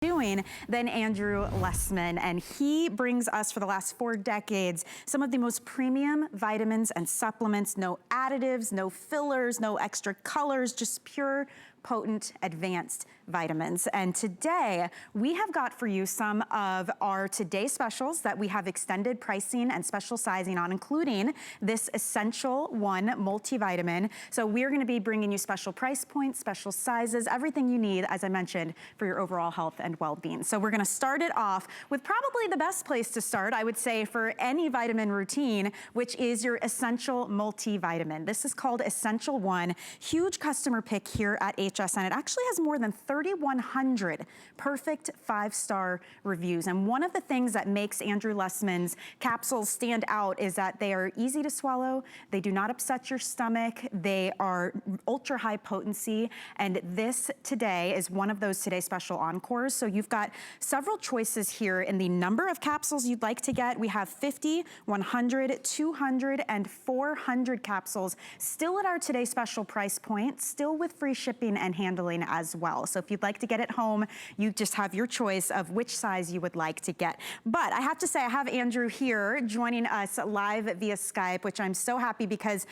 doing than Andrew Lessman, and he brings us for the last 4 decades some of the most premium vitamins and supplements. No additives, no fillers, no extra colors, just pure, potent, advanced vitamins. And today we have got for you some of our today specials that we have extended pricing and special sizing on, including this Essential One multivitamin. So we're going to be bringing you special price points, special sizes, everything you need, as I mentioned, for your overall health and well-being. So we're going to start it off with probably the best place to start, I would say, for any vitamin routine, which is your Essential Multivitamin. This is called Essential One. Huge customer pick here at HSN. It actually has more than 3,100 perfect 5-star reviews. And one of the things that makes Andrew Lessman's capsules stand out is that they are easy to swallow. They do not upset your stomach. They are ultra high potency. And this today is one of those Today Special Encores. So you've got several choices here in the number of capsules you'd like to get. We have 50, 100, 200, and 400 capsules still at our Today Special price point, still with free shipping and handling as well. So if you'd like to get it home, you just have your choice of which size you would like to get. But I have to say, I have Andrew here joining us live via Skype, which I'm so happy because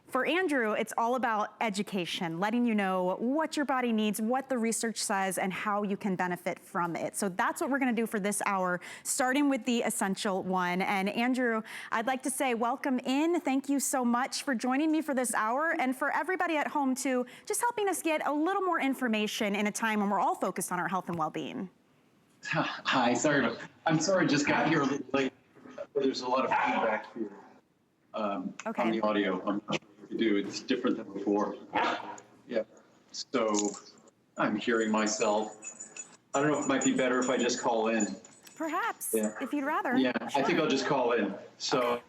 for Andrew, it's all about education, letting you know what your body needs, what the research says, and how you can benefit from it. So that's what we're gonna do for this hour, starting with the Essential One. And Andrew, I'd like to say welcome in. Thank you so much for joining me for this hour, and for everybody at home too, just helping us get a little more information in a time when we're all focused on our health and well-being. Hi, I'm sorry I just got here a little late. There's a lot of feedback here on the audio. I'm not sure what to do. It's different than before. Yeah. So I'm hearing myself. I don't know if it might be better if I just call in. Perhaps, if you'd rather. Yeah, sure. I think I'll just call in. So.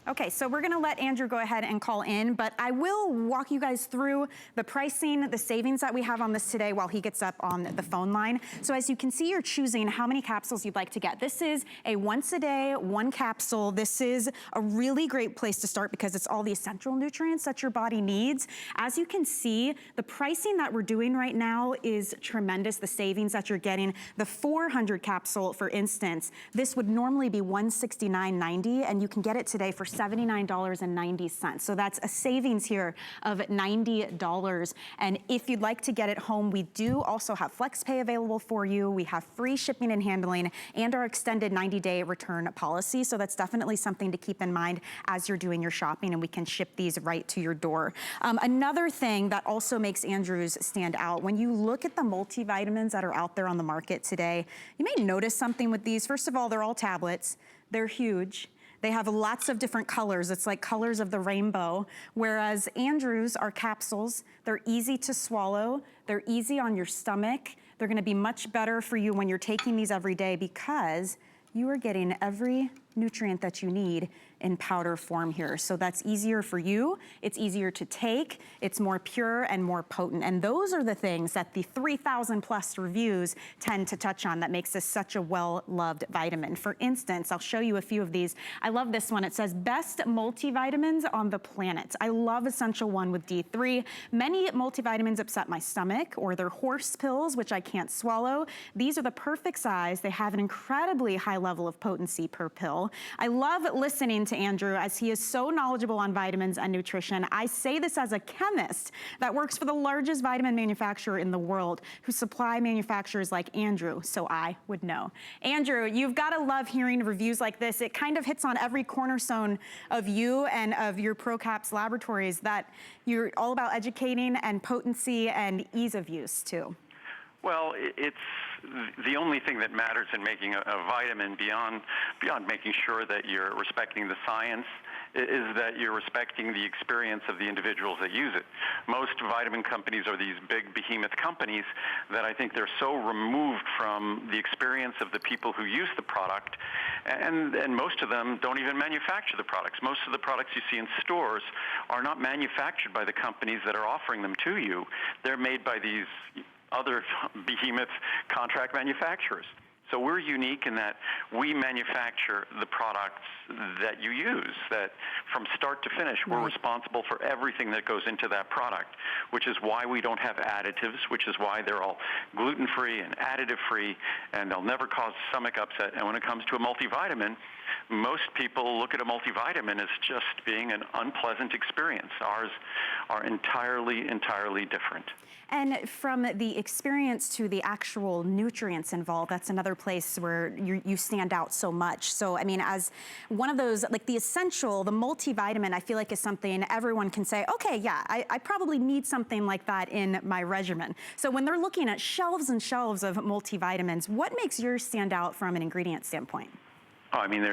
Okay, so we're gonna let Andrew go ahead and call in, but I will walk you guys through the pricing, the savings that we have on this today while he gets up on the phone line. So as you can see, you're choosing how many capsules you'd like to get. This is a once a day, 1 capsule. This is a really great place to start because it's all the essential nutrients that your body needs. As you can see, the pricing that we're doing right now is tremendous, the savings that you're getting. The 400 capsule, for instance, this would normally be $169.90, and you can get it today for $79.90. So that's a savings here of $90. And if you'd like to get it home, we do also have FlexPay available for you. We have free shipping and handling and our extended 90-day return policy. So that's definitely something to keep in mind as you're doing your shopping, and we can ship these right to your door. Another thing that also makes Andrew's stand out, when you look at the multivitamins that are out there on the market today, you may notice something with these. First of all, they're all tablets. They're huge. They have lots of different colors. It's like colors of the rainbow. Whereas Andrew's are capsules. They're easy to swallow. They're easy on your stomach. They're gonna be much better for you when you're taking these every day because you are getting every nutrient that you need in powder form here. So that's easier for you. It's easier to take. It's more pure and more potent. And those are the things that the 3,000 plus reviews tend to touch on that makes this such a well-loved vitamin. For instance, I'll show you a few of these. I love this one. It says best multivitamins on the planet. I love Essential One with D3. Many multivitamins upset my stomach, or they're horse pills, which I can't swallow. These are the perfect size. They have an incredibly high level of potency per pill. I love listening to Andrew as he is so knowledgeable on vitamins and nutrition. I say this as a chemist that works for the largest vitamin manufacturer in the world, who supply manufacturers like Andrew, so I would know. Andrew, you've got to love hearing reviews like this. It kind of hits on every cornerstone of you and of your ProCaps laboratories, that you're all about educating and potency and ease of use too. Well, it's the only thing that matters in making a vitamin beyond making sure that you're respecting the science is that you're respecting the experience of the individuals that use it. Most vitamin companies are these big behemoth companies that I think they're so removed from the experience of the people who use the product, and most of them don't even manufacture the products. Most of the products you see in stores are not manufactured by the companies that are offering them to you. They're made by these other behemoth contract manufacturers. So we're unique in that we manufacture the products that you use, that from start to finish, we're responsible for everything that goes into that product, which is why we don't have additives, which is why they're all gluten-free and additive-free, and they'll never cause stomach upset. And when it comes to a multivitamin, most people look at a multivitamin as just being an unpleasant experience. Ours are entirely different. And from the experience to the actual nutrients involved, that's another place where you stand out so much. So, I mean, as one of those, like the essential, the multivitamin, I feel like is something everyone can say, okay, yeah, I probably need something like that in my regimen. So when they're looking at shelves and shelves of multivitamins, what makes yours stand out from an ingredient standpoint? Oh, I mean,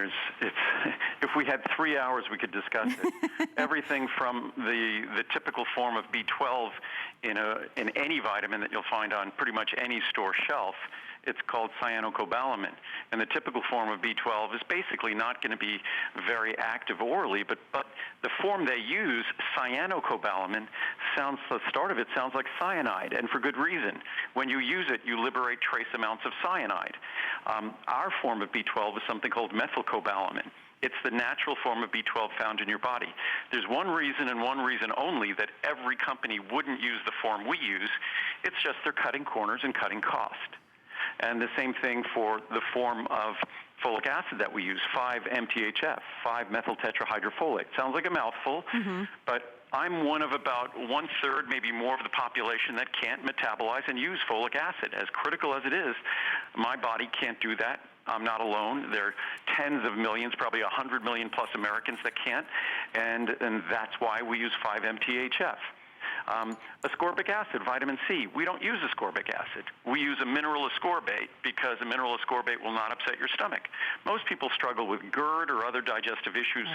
if we had 3 hours, we could discuss it. Everything from the typical form of B12 in any vitamin that you'll find on pretty much any store shelf. It's called Cyano Cobalamin. And the typical form of B12 is basically not going to be very active orally, but the form they use, Cyano Cobalamin, the start of it sounds like cyanide, and for good reason. When you use it, you liberate trace amounts of cyanide. Our form of B12 is something called Methyl Cobalamin. It's the natural form of B12 found in your body. There's one reason and one reason only that every company wouldn't use the form we use. It's just they're cutting corners and cutting cost. And the same thing for the form of folic acid that we use, 5-MTHF, 5-methyl tetrahydrofolate. Sounds like a mouthful, but I'm one of about 1/3, maybe more of the population that can't metabolize and use folic acid. As critical as it is, my body can't do that. I'm not alone. There are tens of millions, probably 100 million plus Americans that can't, and that's why we use 5-MTHF. Ascorbic acid, vitamin C. We don't use ascorbic acid. We use a mineral ascorbate because a mineral ascorbate will not upset your stomach. Most people struggle with GERD or other digestive issues,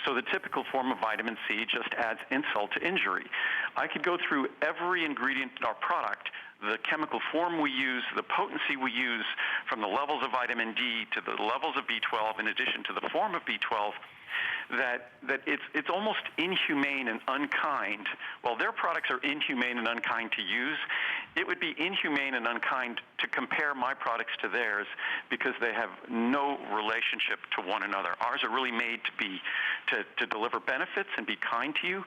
so the typical form of vitamin C just adds insult to injury. I could go through every ingredient in our product, the chemical form we use, the potency we use, from the levels of vitamin D to the levels of B12, in addition to the form of B12, that it's almost inhumane and unkind. While their products are inhumane and unkind to use, it would be inhumane and unkind to compare my products to theirs because they have no relationship to one another. Ours are really made to deliver benefits and be kind to you.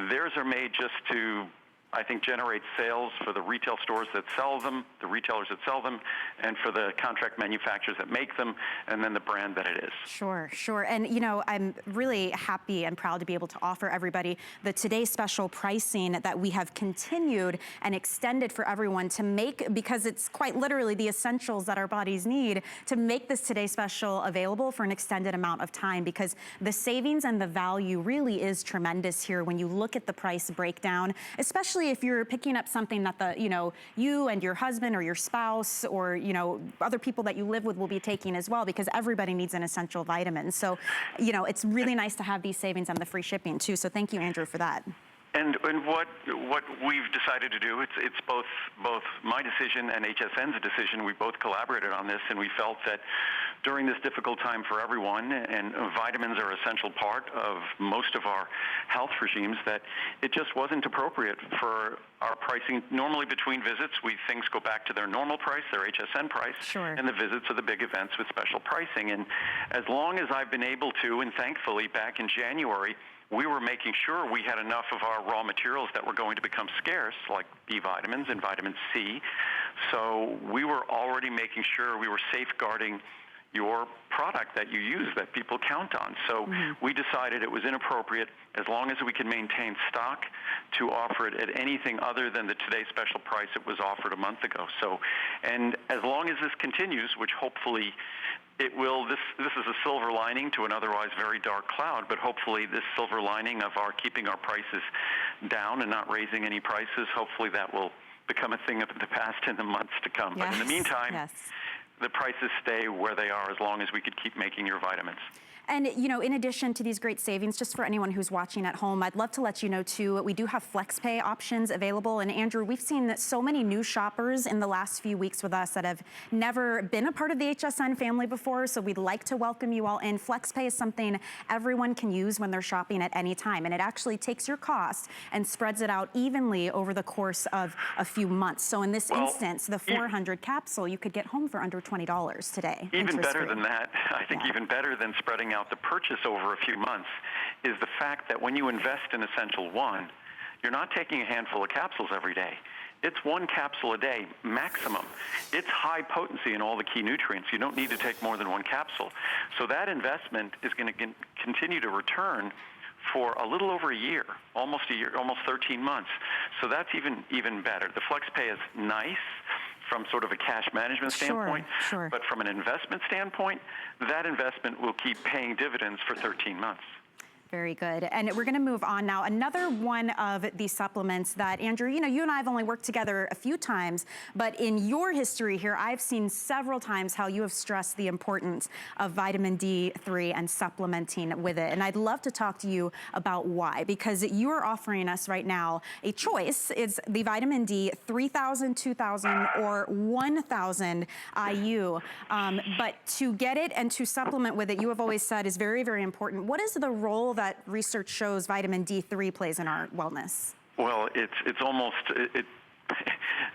Theirs are made just to, I think, generate sales for the retail stores that sell them, the retailers that sell them, and for the contract manufacturers that make them, and then the brand that it is. Sure, sure. And, you know, I'm really happy and proud to be able to offer everybody the Today Special pricing that we have continued and extended for everyone to make, because it's quite literally the essentials that our bodies need, to make this Today Special available for an extended amount of time, because the savings and the value really is tremendous here when you look at the price breakdown, especially if you're picking up something that you and your husband or your spouse or, other people that you live with will be taking as well, because everybody needs an essential vitamin. So, it's really nice to have these savings and the free shipping too. So thank you, Andrew, for that. And what we've decided to do, it's both my decision and HSN's decision. We both collaborated on this, and we felt that during this difficult time for everyone, and vitamins are an essential part of most of our health regimes, that it just wasn't appropriate for our pricing. Normally between visits, things go back to their normal price, their HSN price, sure, and the visits are the big events with special pricing. And as long as I've been able to, and thankfully back in January, we were making sure we had enough of our raw materials that were going to become scarce, like B vitamins and vitamin C. So we were already making sure we were safeguarding your product that you use, that people count on. So we decided it was inappropriate, as long as we can maintain stock, to offer it at anything other than the Today Special price it was offered a month ago. So, and as long as this continues, which hopefully it will, this is a silver lining to an otherwise very dark cloud, but hopefully this silver lining of our keeping our prices down and not raising any prices, hopefully that will become a thing of the past in the months to come. Yes. But in the meantime, the prices stay where they are as long as we could keep making your vitamins. And, you know, in addition to these great savings, just for anyone who's watching at home, I'd love to let you know, too, we do have Flexpay options available. And, Andrew, we've seen that so many new shoppers in the last few weeks with us that have never been a part of the HSN family before, so we'd like to welcome you all in. Flexpay is something everyone can use when they're shopping at any time, and it actually takes your cost and spreads it out evenly over the course of a few months. So in this instance, the 400 capsule you could get home for under $20 today. Even better than that, I think even better than spreading out the purchase over a few months is the fact that when you invest in Essential One, you're not taking a handful of capsules every day. It's one capsule a day maximum. It's high potency in all the key nutrients. You don't need to take more than one capsule. So that investment is going to continue to return for a little over a year, almost 13 months. So that's even better. The FlexPay is nice from sort of a cash management standpoint, but from an investment standpoint, that investment will keep paying dividends for 13 months. Very good. And we're going to move on now. Another one of these supplements that, Andrew, you know, you and I have only worked together a few times, but in your history here, I've seen several times how you have stressed the importance of vitamin D3 and supplementing with it. And I'd love to talk to you about why, because you are offering us right now a choice. It's the vitamin D 3,000, 2,000, or 1,000 IU. But to get it and to supplement with it, you have always said is very, very important. What is the role that research shows vitamin D3 plays in our wellness? Well, it's almost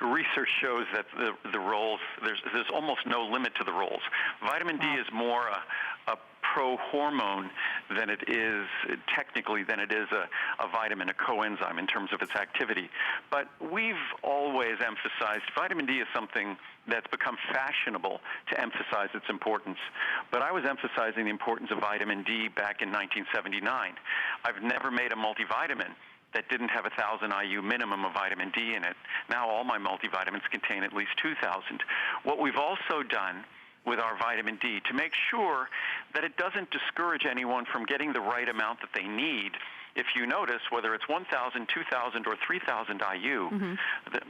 research shows that the roles, there's almost no limit to the roles. Vitamin D is more a pro-hormone than it is technically than it is a vitamin, a coenzyme in terms of its activity. But we've always emphasized vitamin D is something that's become fashionable to emphasize its importance. But I was emphasizing the importance of vitamin D back in 1979. I've never made a multivitamin that didn't have 1,000 IU minimum of vitamin D in it. Now all my multivitamins contain at least 2,000. What we've also done with our vitamin D to make sure that it doesn't discourage anyone from getting the right amount that they need. If you notice, whether it's 1,000, 2,000, or 3,000 IU,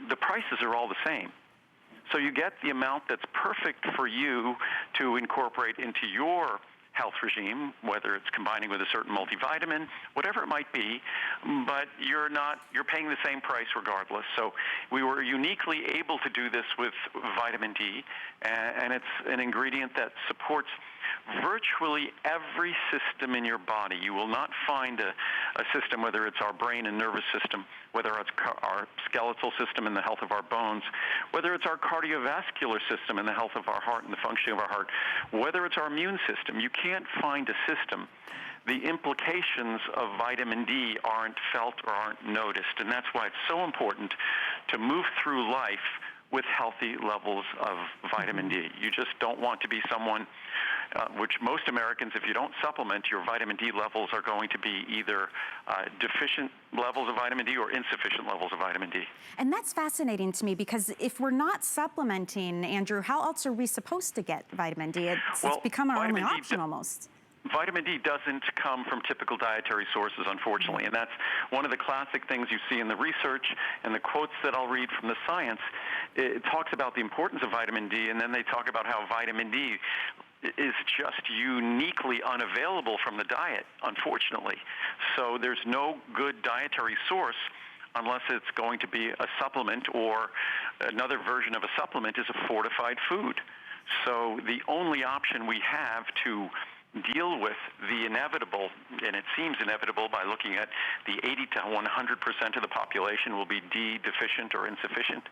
the prices are all the same. So you get the amount that's perfect for you to incorporate into your health regime, whether it's combining with a certain multivitamin, whatever it might be, but you're paying the same price regardless. So we were uniquely able to do this with vitamin D, and it's an ingredient that supports virtually every system in your body. You will not find a system, whether it's our brain and nervous system, whether it's our skeletal system and the health of our bones, whether it's our cardiovascular system and the health of our heart and the functioning of our heart, whether it's our immune system. You can't find a system. The implications of vitamin D aren't felt or aren't noticed, and that's why it's so important to move through life with healthy levels of vitamin D. You just don't want to be someone, which most Americans, if you don't supplement, your vitamin D levels are going to be either deficient levels of vitamin D or insufficient levels of vitamin D. And that's fascinating to me because if we're not supplementing, Andrew, how else are we supposed to get vitamin D? It's become our only option almost. Vitamin D doesn't come from typical dietary sources, unfortunately, and that's one of the classic things you see in the research and the quotes that I'll read from the science. It talks about the importance of vitamin D, and then they talk about how vitamin D is just uniquely unavailable from the diet, unfortunately. So there's no good dietary source unless it's going to be a supplement, or another version of a supplement is a fortified food. So the only option we have to deal with the inevitable, and it seems inevitable by looking at the 80 to 100% of the population will be D deficient or insufficient.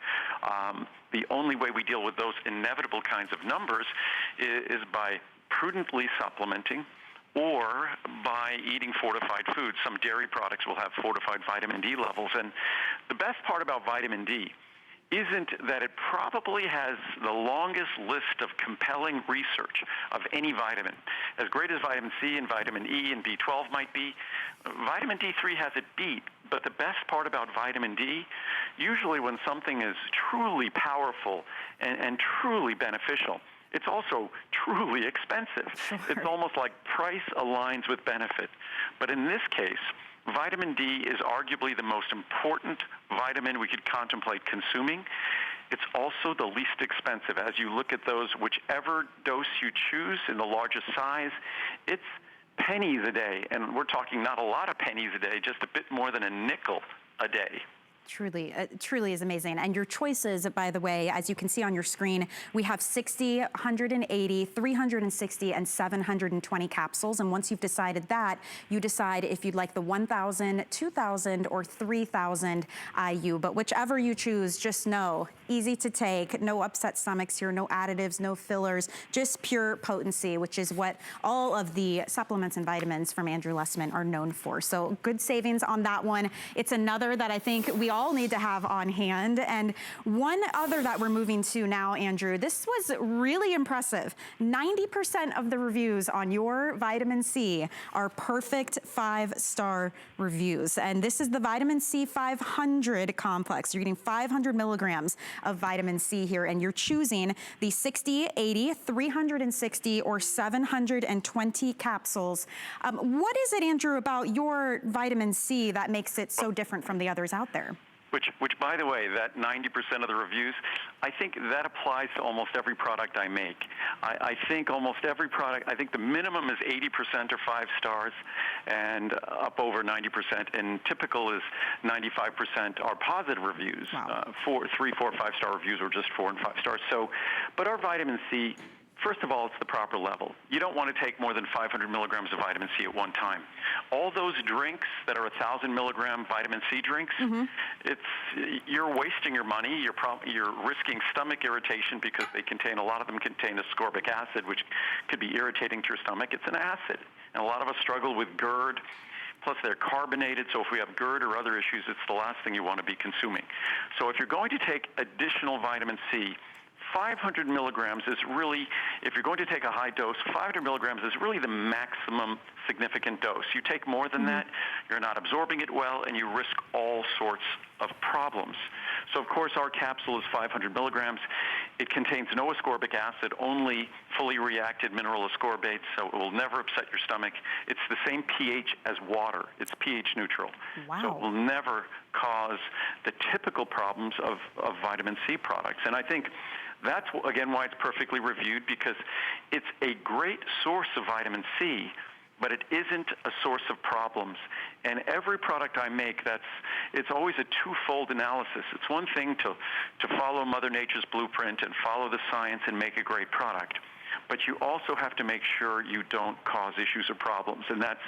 The only way we deal with those inevitable kinds of numbers is by prudently supplementing or by eating fortified foods. Some dairy products will have fortified vitamin D levels. And the best part about vitamin D isn't that it probably has the longest list of compelling research of any vitamin. As great as vitamin C and vitamin E and B12 might be, vitamin D3 has it beat. But the best part about vitamin D, usually when something is truly powerful and truly beneficial, it's also truly expensive. Sure. It's almost like price aligns with benefit. But in this case, vitamin D is arguably the most important vitamin we could contemplate consuming. It's also the least expensive. As you look at those, whichever dose you choose in the largest size, it's pennies a day, and we're talking not a lot of pennies a day, just a bit more than a nickel a day. Truly, truly is amazing. And your choices, by the way, as you can see on your screen, we have 60, 180, 360, and 720 capsules. And once you've decided that, you decide if you'd like the 1,000, 2,000, or 3,000 IU. But whichever you choose, just know, easy to take, no upset stomachs here, no additives, no fillers, just pure potency, which is what all of the supplements and vitamins from Andrew Lessman are known for. So good savings on that one. It's another that I think we all need to have on hand. And one other that we're moving to now, Andrew, this was really impressive. 90% of the reviews on your vitamin C are perfect 5-star reviews. And this is the vitamin C 500 complex. You're getting 500 milligrams of vitamin C here, and you're choosing the 60, 80, 360, or 720 capsules. What is it, Andrew, about your vitamin C that makes it so different from the others out there? Which, by the way, that 90% of the reviews, I think that applies to almost every product I make. I think almost every product, I think the minimum is 80% or 5 stars, and up over 90%, and typical is 95% are positive reviews. Wow. 3, 4, 5-star reviews are just 4 and 5 stars. So, but our vitamin C, first of all, it's the proper level. You don't want to take more than 500 milligrams of vitamin C at one time. All those drinks that are 1,000 milligram vitamin C drinks, you're wasting your money. You're risking stomach irritation because a lot of them contain ascorbic acid, which could be irritating to your stomach. It's an acid. And a lot of us struggle with GERD. Plus, they're carbonated, so if we have GERD or other issues, it's the last thing you want to be consuming. So if you're going to take additional vitamin C, 500 milligrams is really, if you're going to take a high dose, 500 milligrams is really the maximum significant dose. You take more than that, you're not absorbing it well, and you risk all sorts of problems. So, of course, our capsule is 500 milligrams. It contains no ascorbic acid, only fully reacted mineral ascorbates, so it will never upset your stomach. It's the same pH as water. It's pH neutral. Wow. So it will never cause the typical problems of vitamin C products. And I think that's, again, why it's perfectly reviewed, because it's a great source of vitamin C, but it isn't a source of problems. And every product I make, it's always a twofold analysis. It's one thing to follow Mother Nature's blueprint and follow the science and make a great product, but you also have to make sure you don't cause issues or problems. And that's,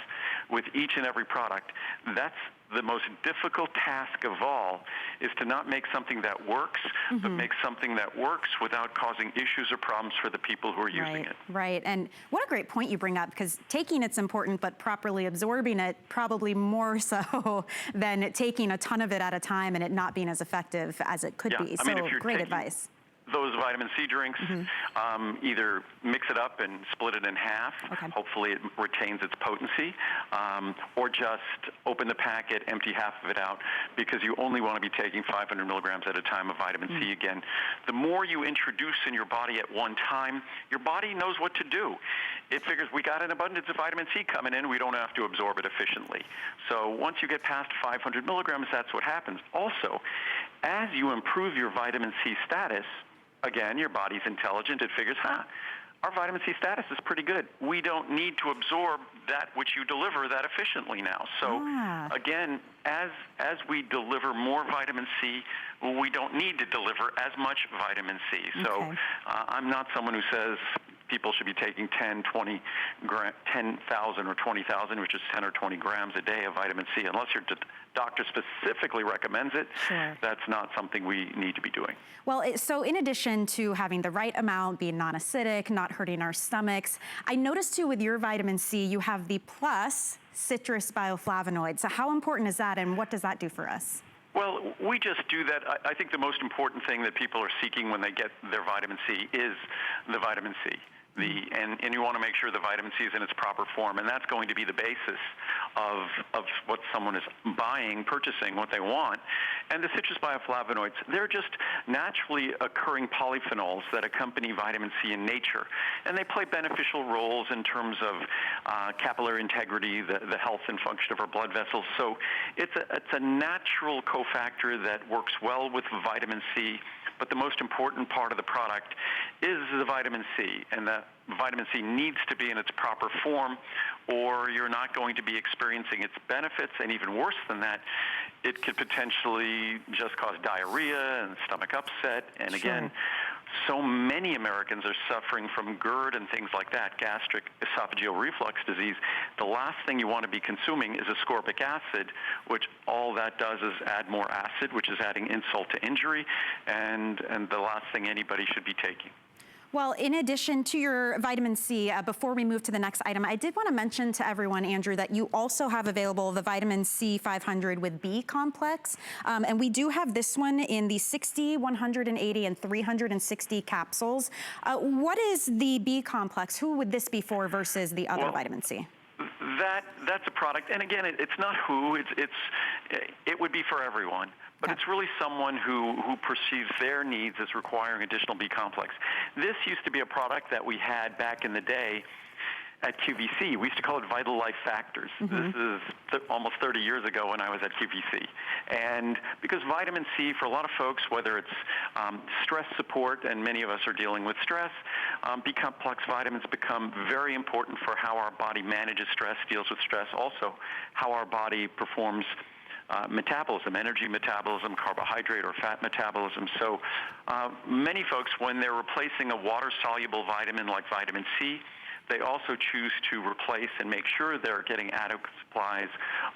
with each and every product, that's the most difficult task of all, is to not make something that works, but make something that works without causing issues or problems for the people who are using it. Right, and what a great point you bring up, because taking it's important, but properly absorbing it probably more so than taking a ton of it at a time and it not being as effective as it could be. So great advice. Those vitamin C drinks, either mix it up and split it in half. Hopefully it retains its potency, or just open the packet, empty half of it out, because you only want to be taking 500 milligrams at a time of vitamin C. Again, the more you introduce in your body at one time, your body knows what to do. It figures, we got an abundance of vitamin C coming in, we don't have to absorb it efficiently. So once you get past 500 milligrams, that's what happens. Also, as you improve your vitamin C status, again, your body's intelligent. It figures, our vitamin C status is pretty good. We don't need to absorb that which you deliver that efficiently now. So again, as we deliver more vitamin C, we don't need to deliver as much vitamin C. So I'm not someone who says people should be taking 10,000 or 20,000, which is 10 or 20 grams a day of vitamin C. Unless your doctor specifically recommends it, that's not something we need to be doing. Well, so in addition to having the right amount, being non-acidic, not hurting our stomachs, I noticed too with your vitamin C, you have the plus citrus bioflavonoid. So how important is that, and what does that do for us? Well, we just do that. I think the most important thing that people are seeking when they get their vitamin C is the vitamin C. And you want to make sure the vitamin C is in its proper form, and that's going to be the basis of what someone is purchasing, what they want. And the citrus bioflavonoids, they're just naturally occurring polyphenols that accompany vitamin C in nature, and they play beneficial roles in terms of capillary integrity, the health and function of our blood vessels. So it's a natural cofactor that works well with vitamin C, but the most important part of the product is the vitamin C, and the vitamin C needs to be in its proper form, or you're not going to be experiencing its benefits, and even worse than that, it could potentially just cause diarrhea and stomach upset, and again, so many Americans are suffering from GERD and things like that, gastric esophageal reflux disease. The last thing you want to be consuming is ascorbic acid, which all that does is add more acid, which is adding insult to injury, and the last thing anybody should be taking. Well, in addition to your vitamin C, before we move to the next item, I did want to mention to everyone, Andrew, that you also have available the vitamin C 500 with B complex. And we do have this one in the 60, 180, and 360 capsules. What is the B complex? Who would this be for versus the other vitamin C? That's a product, and again, it's not who, it would be for everyone. But it's really someone who perceives their needs as requiring additional B complex. This used to be a product that we had back in the day at QVC. We used to call it Vital Life Factors. This is almost 30 years ago when I was at QVC. And because vitamin C, for a lot of folks, whether it's stress support, and many of us are dealing with stress, B complex vitamins become very important for how our body manages stress, deals with stress, also how our body performs metabolism, energy metabolism, carbohydrate or fat metabolism. So many folks, when they're replacing a water-soluble vitamin like vitamin C, they also choose to replace and make sure they're getting adequate supplies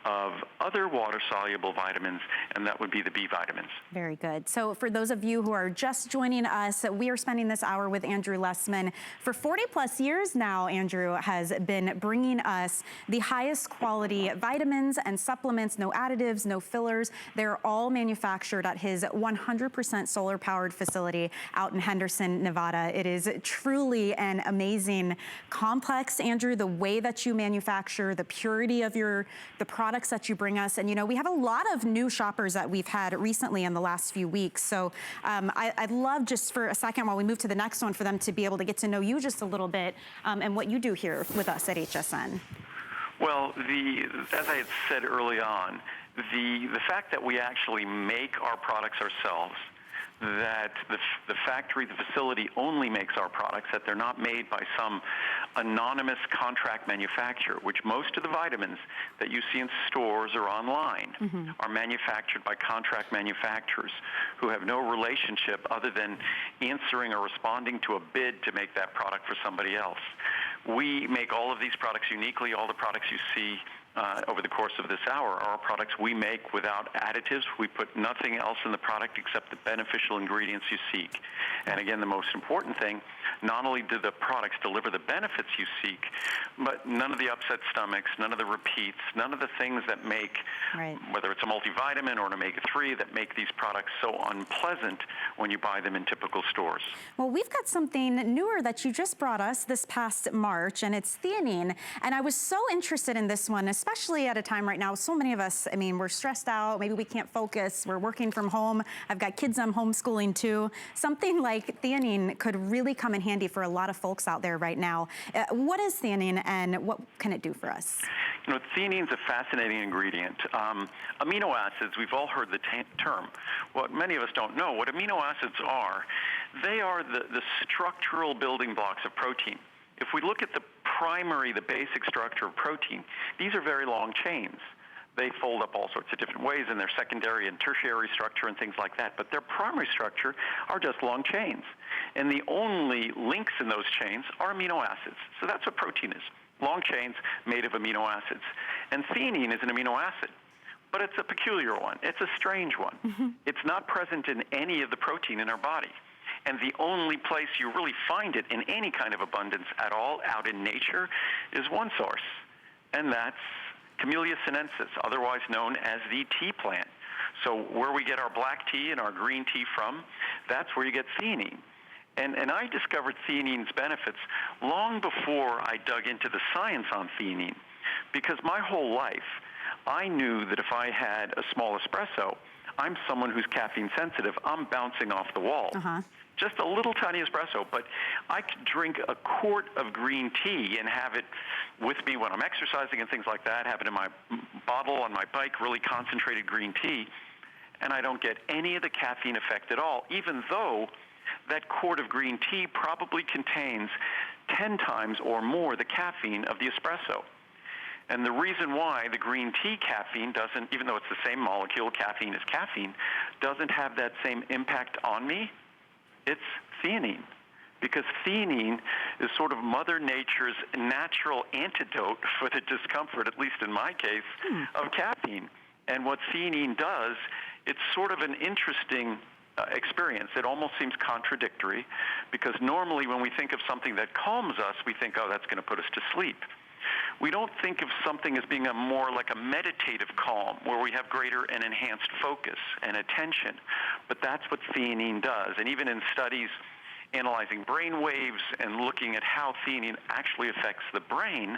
of other water-soluble vitamins, and that would be the B vitamins. Very good. So for those of you who are just joining us, we are spending this hour with Andrew Lessman. For 40 plus years now, Andrew has been bringing us the highest quality vitamins and supplements, no additives, no fillers. They're all manufactured at his 100% solar-powered facility out in Henderson, Nevada. It is truly an amazing complex, Andrew, the way that you manufacture, the purity of the products that you bring us. And, you know, we have a lot of new shoppers that we've had recently in the last few weeks. So I'd love just for a second while we move to the next one for them to be able to get to know you just a little bit and what you do here with us at HSN. Well, as I had said early on, the fact that we actually make our products ourselves, that the factory, the facility only makes our products, that they're not made by some anonymous contract manufacturer, which most of the vitamins that you see in stores or online are manufactured by contract manufacturers who have no relationship other than answering or responding to a bid to make that product for somebody else. We make all of these products uniquely. All the products you see over the course of this hour are products we make without additives. We put nothing else in the product except the beneficial ingredients you seek. And again, the most important thing, not only do the products deliver the benefits you seek, but none of the upset stomachs, none of the repeats, none of the things that make, whether it's a multivitamin or an omega-3, that make these products so unpleasant when you buy them in typical stores. Well, we've got something newer that you just brought us this past March, and it's theanine. And I was so interested in this one, especially at a time right now, so many of us, I mean, we're stressed out, maybe we can't focus, we're working from home, I've got kids I'm homeschooling too. Something like theanine could really come in handy for a lot of folks out there right now. What is theanine and what can it do for us? You know, theanine's a fascinating ingredient. Amino acids, we've all heard the term. What many of us don't know, what amino acids are, they are the structural building blocks of protein. If we look at the basic structure of protein, these are very long chains. They fold up all sorts of different ways in their secondary and tertiary structure and things like that, but their primary structure are just long chains. And the only links in those chains are amino acids. So that's what protein is, long chains made of amino acids. And theanine is an amino acid, but it's a peculiar one. It's a strange one. It's not present in any of the protein in our body. And the only place you really find it in any kind of abundance at all out in nature is one source, and that's Camellia sinensis, otherwise known as the tea plant. So where we get our black tea and our green tea from, that's where you get theanine. And I discovered theanine's benefits long before I dug into the science on theanine, because my whole life I knew that if I had a small espresso, I'm someone who's caffeine sensitive. I'm bouncing off the wall. Just a little tiny espresso, but I could drink a quart of green tea and have it with me when I'm exercising and things like that, have it in my bottle on my bike, really concentrated green tea. and I don't get any of the caffeine effect at all, even though that quart of green tea probably contains 10 times or more the caffeine of the espresso. And the reason why the green tea caffeine doesn't, even though it's the same molecule, caffeine is caffeine, doesn't have that same impact on me, it's theanine. Because theanine is sort of Mother Nature's natural antidote for the discomfort, at least in my case, of caffeine. And what theanine does, it's sort of an interesting experience. It almost seems contradictory, because normally when we think of something that calms us, we think, oh, that's going to put us to sleep. We don't think of something as being more like a meditative calm, where we have greater and enhanced focus and attention. But that's what theanine does. And even in studies analyzing brain waves and looking at how theanine actually affects the brain,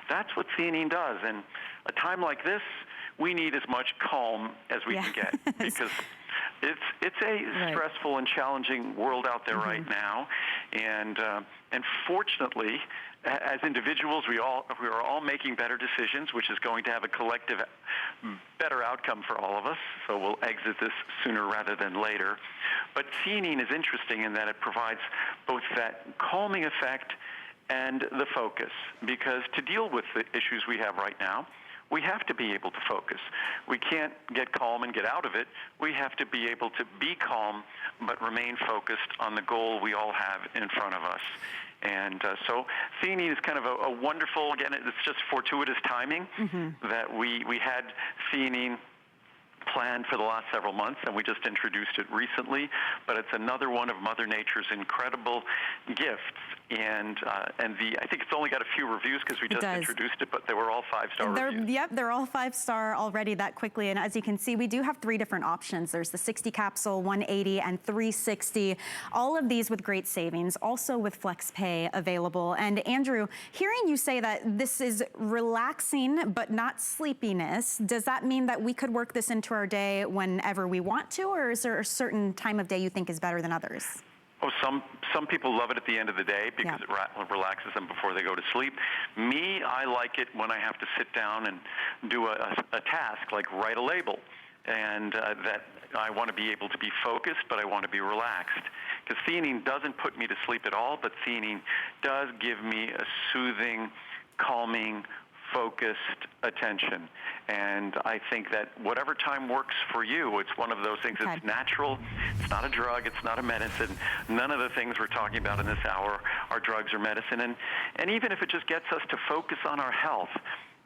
that's what theanine does. And a time like this, we need as much calm as we can get, because it's a stressful and challenging world out there right now. And fortunately, as individuals, we are all making better decisions, which is going to have a collective better outcome for all of us. So we'll exit this sooner rather than later. But theanine is interesting in that it provides both that calming effect and the focus, because to deal with the issues we have right now, we have to be able to focus. We can't get calm and get out of it. We have to be able to be calm but remain focused on the goal we all have in front of us. And so theanine is kind of a wonderful, again, it's just fortuitous timing that we had theanine planned for the last several months, and we just introduced it recently. But it's another one of Mother Nature's incredible gifts. And I think it's only got a few reviews because we just introduced it, but they were all 5-star reviews. Yep, they're all 5-star already that quickly. And as you can see, we do have 3 different options. There's the 60 capsule, 180, and 360. All of these with great savings, also with FlexPay available. And Andrew, hearing you say that this is relaxing but not sleepiness, does that mean that we could work this into our day whenever we want to, or is there a certain time of day you think is better than others? Oh, some people love it at the end of the day because it relaxes them before they go to sleep. Me, I like it when I have to sit down and do a task, like write a label. And that I want to be able to be focused, but I want to be relaxed. Because theanine doesn't put me to sleep at all, but theanine does give me a soothing, calming, focused attention. And I think that whatever time works for you, it's one of those things that's natural. It's not a drug. It's not a medicine. None of the things we're talking about in this hour are drugs or medicine. And even if it just gets us to focus on our health,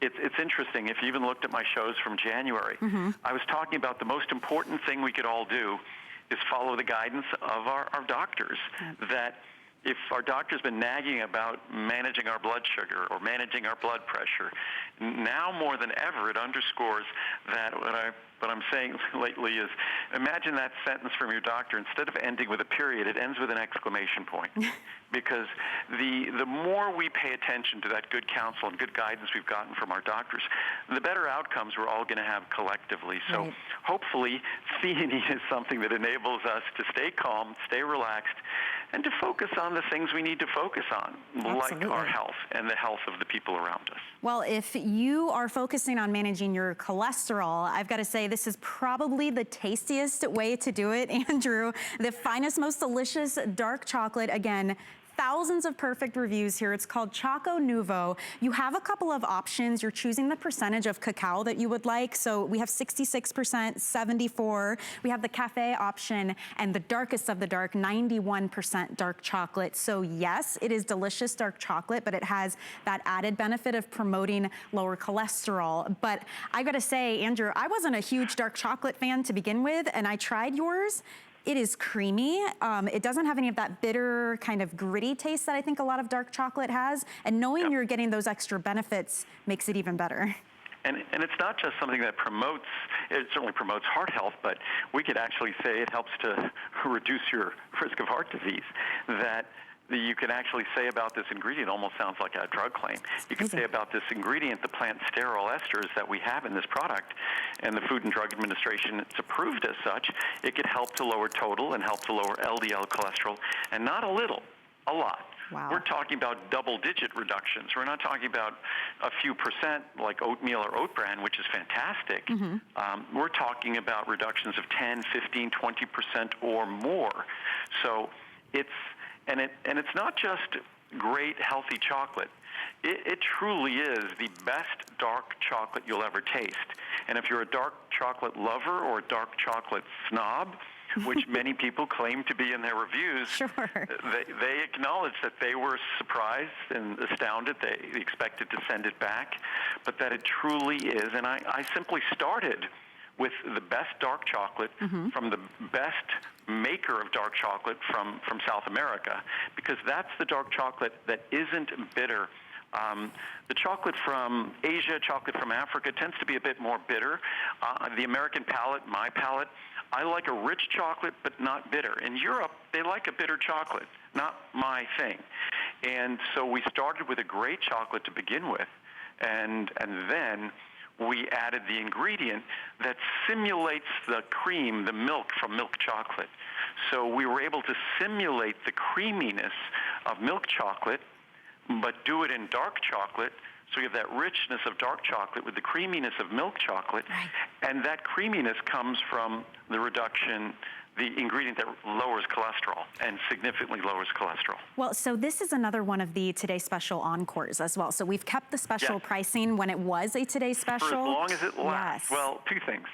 it's interesting. If you even looked at my shows from January, I was talking about the most important thing we could all do is follow the guidance of our doctors. That if our doctor's been nagging about managing our blood sugar or managing our blood pressure, now more than ever it underscores that what I'm saying lately is, imagine that sentence from your doctor, instead of ending with a period, it ends with an exclamation point. Because the more we pay attention to that good counsel and good guidance we've gotten from our doctors, the better outcomes we're all going to have collectively. So hopefully theanine is something that enables us to stay calm, stay relaxed, and to focus on the things we need to focus on, like our health and the health of the people around us. Well, if you are focusing on managing your cholesterol, I've got to say this is probably the tastiest way to do it, Andrew. The finest, most delicious dark chocolate, again, thousands of perfect reviews here. It's called Choco Nouveau. You have a couple of options. You're choosing the percentage of cacao that you would like. So we have 66%, 74%. We have the cafe option and the darkest of the dark, 91% dark chocolate. So yes, it is delicious dark chocolate, but it has that added benefit of promoting lower cholesterol. But I gotta say, Andrew, I wasn't a huge dark chocolate fan to begin with, and I tried yours. It is creamy. It doesn't have any of that bitter kind of gritty taste that I think a lot of dark chocolate has. And knowing you're getting those extra benefits makes it even better. And it's not just something that it certainly promotes heart health, but we could actually say it helps to reduce your risk of heart disease. That you can actually say about this ingredient, almost sounds like a drug claim. You can say about this ingredient, the plant sterol esters that we have in this product, and the Food and Drug Administration, it's approved as such, it could help to lower total and help to lower LDL cholesterol, and not a little, a lot. Wow. We're talking about double-digit reductions. We're not talking about a few percent like oatmeal or oat bran, which is fantastic. We're talking about reductions of 10, 15, 20% or more. So it's not just great, healthy chocolate. It truly is the best dark chocolate you'll ever taste. And if you're a dark chocolate lover or a dark chocolate snob, which many people claim to be in their reviews, they acknowledge that they were surprised and astounded. They expected to send it back, but that it truly is. And I simply started with the best dark chocolate from the best maker of dark chocolate from South America, because that's the dark chocolate that isn't bitter. The chocolate from Asia, chocolate from Africa tends to be a bit more bitter. The American palate, my palate, I like a rich chocolate but not bitter. In Europe, they like a bitter chocolate, not my thing. And so we started with a great chocolate to begin with, and then we added the ingredient that simulates the cream, the milk from milk chocolate. So we were able to simulate the creaminess of milk chocolate, but do it in dark chocolate. So you have that richness of dark chocolate with the creaminess of milk chocolate. And that creaminess comes from the reduction, the ingredient that lowers cholesterol and significantly lowers cholesterol. Well, so this is another one of the Today Special Encores as well. So we've kept the special pricing when it was a Today Special. For as long as it lasts. Well, two things.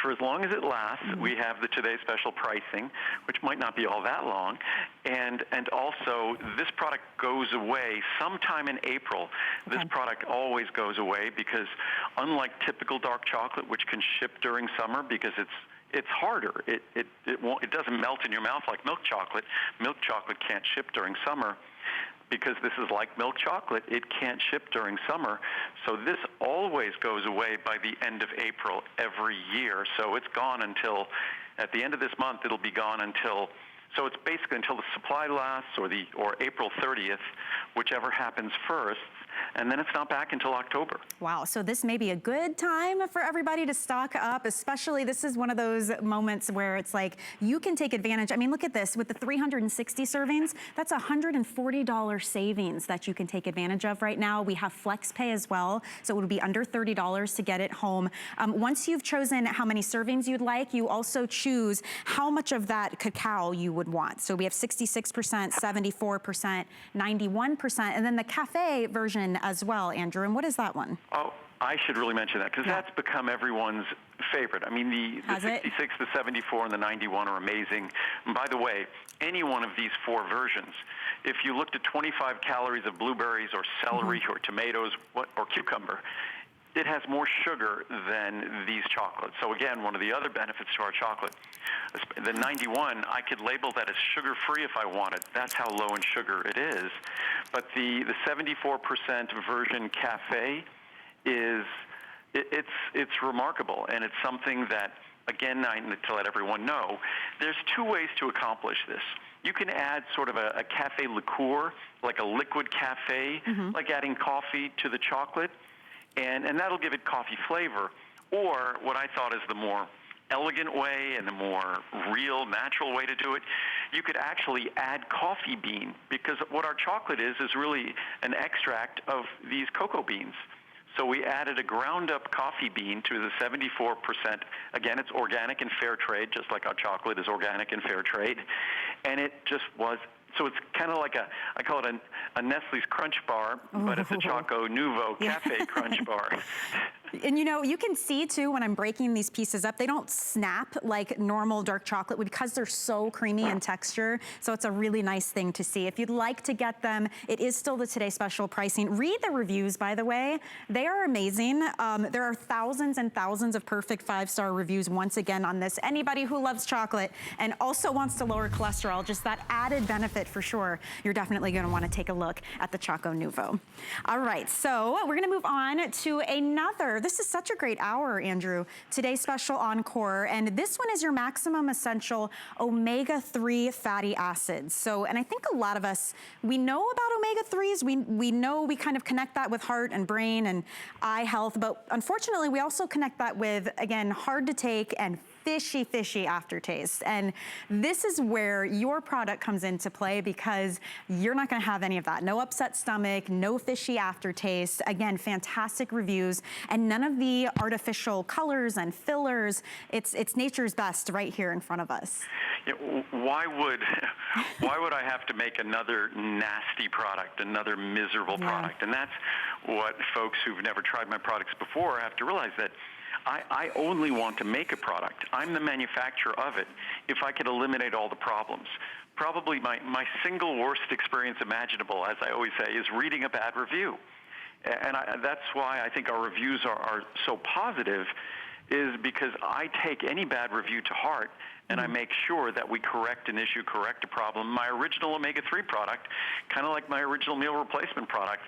For as long as it lasts, we have the Today Special pricing, which might not be all that long. And also, this product goes away sometime in April. This product always goes away because unlike typical dark chocolate, which can ship during summer because it's harder. It doesn't melt in your mouth like milk chocolate. Milk chocolate can't ship during summer. Because this is like milk chocolate, it can't ship during summer. So this always goes away by the end of April every year. So it's gone until, at the end of this month, it'll be gone until, so it's basically until the supply lasts or April 30th, whichever happens first. And then it's not back until October. Wow, so this may be a good time for everybody to stock up, especially this is one of those moments where it's like you can take advantage. I mean, look at this, with the 360 servings, that's $140 savings that you can take advantage of right now. We have FlexPay as well, so it would be under $30 to get it home. Once you've chosen how many servings you'd like, you also choose how much of that cacao you would want. So we have 66%, 74%, 91%, and then the cafe version as well, Andrew. And what is that one? Oh, I should really mention that because that's become everyone's favorite. I mean, the 66, the 74, and the 91 are amazing. And by the way, any one of these four versions, if you looked at 25 calories of blueberries or celery or tomatoes or cucumber, it has more sugar than these chocolates. So again, one of the other benefits to our chocolate, the 91, I could label that as sugar-free if I wanted. That's how low in sugar it is. But the 74% version cafe it's remarkable, and it's something that, again, I need to let everyone know, there's two ways to accomplish this. You can add sort of a cafe liqueur, like a liquid cafe, like adding coffee to the chocolate, and that'll give it coffee flavor. Or what I thought is the more elegant way and the more real, natural way to do it, you could actually add coffee bean, because what our chocolate is really an extract of these cocoa beans. So we added a ground-up coffee bean to the 74%. Again, it's organic and fair trade, just like our chocolate is organic and fair trade. And it just was, so it's kind of like I call it a Nestle's Crunch Bar, but it's a Choco Nouveau Cafe Crunch Bar. And you know, you can see too when I'm breaking these pieces up, they don't snap like normal dark chocolate because they're so creamy in texture. So it's a really nice thing to see. If you'd like to get them, it is still the Today Special pricing. Read the reviews, by the way. They are amazing. There are thousands and thousands of perfect 5-star reviews once again on this. Anybody who loves chocolate and also wants to lower cholesterol, just that added benefit for sure, you're definitely gonna wanna take a look at the Choco Nouveau. All right, so we're gonna move on to another. This is such a great hour, Andrew. Today's special encore, and this one is your maximum essential omega-3 fatty acids. So, and I think a lot of us, we know about omega-3s. We know we kind of connect that with heart and brain and eye health, but unfortunately we also connect that with, again, hard to take and fishy aftertaste. And this is where your product comes into play, because you're not gonna have any of that. No upset stomach, no fishy aftertaste. Again, fantastic reviews, and none of the artificial colors and fillers. It's nature's best right here in front of us. Yeah, why would I have to make another nasty product, another miserable product? And that's what folks who've never tried my products before have to realize, that I only want to make a product. I'm the manufacturer of it. If I could eliminate all the problems. Probably my single worst experience imaginable, as I always say, is reading a bad review. And that's why I think our reviews are so positive, is because I take any bad review to heart, and I make sure that we correct an issue, correct a problem. My original omega-3 product, kind of like my original meal replacement product,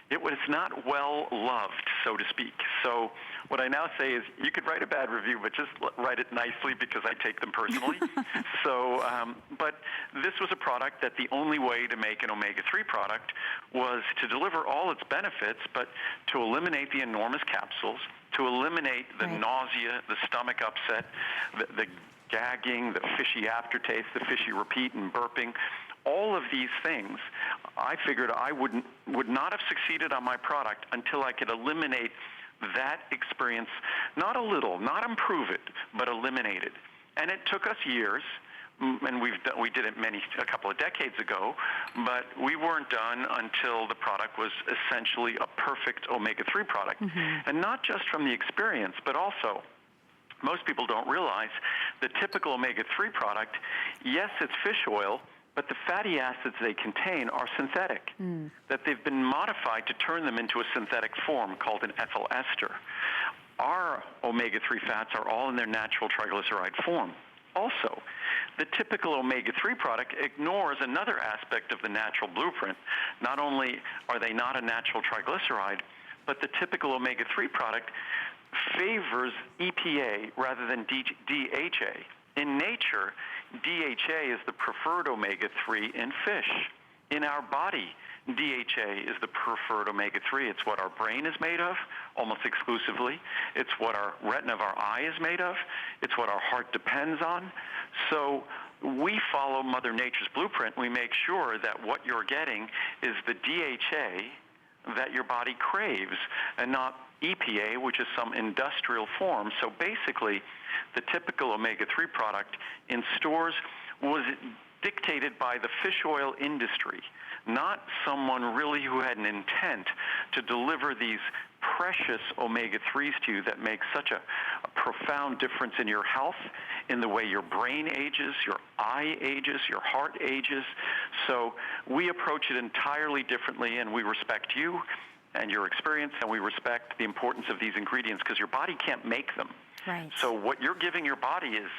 it was not well loved, so to speak. So what I now say is, you could write a bad review, but just write it nicely, because I take them personally. But this was a product that the only way to make an omega-3 product was to deliver all its benefits, but to eliminate the enormous capsules, to eliminate the nausea, the stomach upset, the gagging, the fishy aftertaste, the fishy repeat and burping. All of these things, I figured I would not have succeeded on my product until I could eliminate that experience, not a little, not improve it, but eliminate it. And it took us years, and we did it a couple of decades ago, but we weren't done until the product was essentially a perfect omega-3 product. And not just from the experience, but also, most people don't realize the typical omega-3 product, yes, it's fish oil, but the fatty acids they contain are synthetic, that they've been modified to turn them into a synthetic form called an ethyl ester. Our omega-3 fats are all in their natural triglyceride form. Also, the typical omega-3 product ignores another aspect of the natural blueprint. Not only are they not a natural triglyceride, but the typical omega-3 product favors EPA rather than DHA. In nature, DHA is the preferred omega-3 in fish. In our body, DHA is the preferred omega-3. It's what our brain is made of, almost exclusively. It's what our retina of our eye is made of. It's what our heart depends on. So we follow Mother Nature's blueprint. We make sure that what you're getting is the DHA that your body craves, and not EPA, which is some industrial form. So basically, the typical omega-3 product in stores was dictated by the fish oil industry, not someone really who had an intent to deliver these precious omega-3s to you that make such a profound difference in your health, in the way your brain ages, your eye ages, your heart ages. So we approach it entirely differently, and we respect you and your experience, and we respect the importance of these ingredients, because your body can't make them. Right. So what you're giving your body is